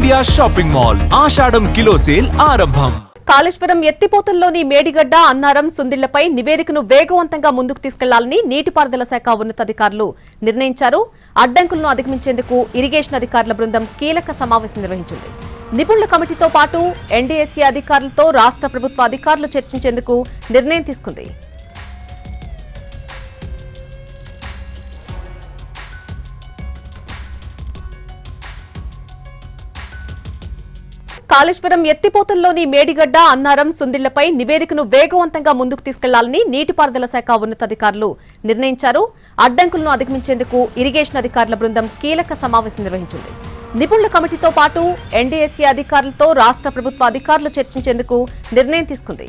India shopping mall ఆషాఢం kilo sale ఆరంభం. కాళేశ్వరం ఎత్తిపోతల్లోని మేడిగడ్డ, అన్నారం, సుందిళ్లపై నివేదికను వేగవంతంగా ముందుకు తీసుకెళ్లాలని నీటిపారుదల శాఖ ఉన్నతాధికారులు నిర్ణయించారు. అడ్డంకులను అధిగమించేందుకు ఇరిగేషన్ అధికారుల బృందం కీలక సమావేశం నిర్వహించింది. నిపుణుల కమిటీతో పాటు ఎన్డీఎస్సీ అధికారులతో రాష్ట్ర ప్రభుత్వ అధికారులు చర్చించేందుకు నిర్ణయం తీసుకుంది. కాళేశ్వరం ఎత్తిపోతల్లోని మేడిగడ్డ, అన్నారం, సుందిళ్లపై నివేదికను వేగవంతంగా ముందుకు తీసుకెళ్లాలని నీటిపారుదల శాఖ ఉన్నతాధికారులు నిర్ణయించారు. అడ్డంకులను అధిగమించేందుకు ఇరిగేషన్ అధికారుల బృందం కీలక సమావేశం నిర్వహించింది. నిపుణుల కమిటీతో పాటు ఎన్డీఎస్సీ అధికారులతో రాష్ట్ర ప్రభుత్వ అధికారులు చర్చించేందుకు నిర్ణయం తీసుకుంది.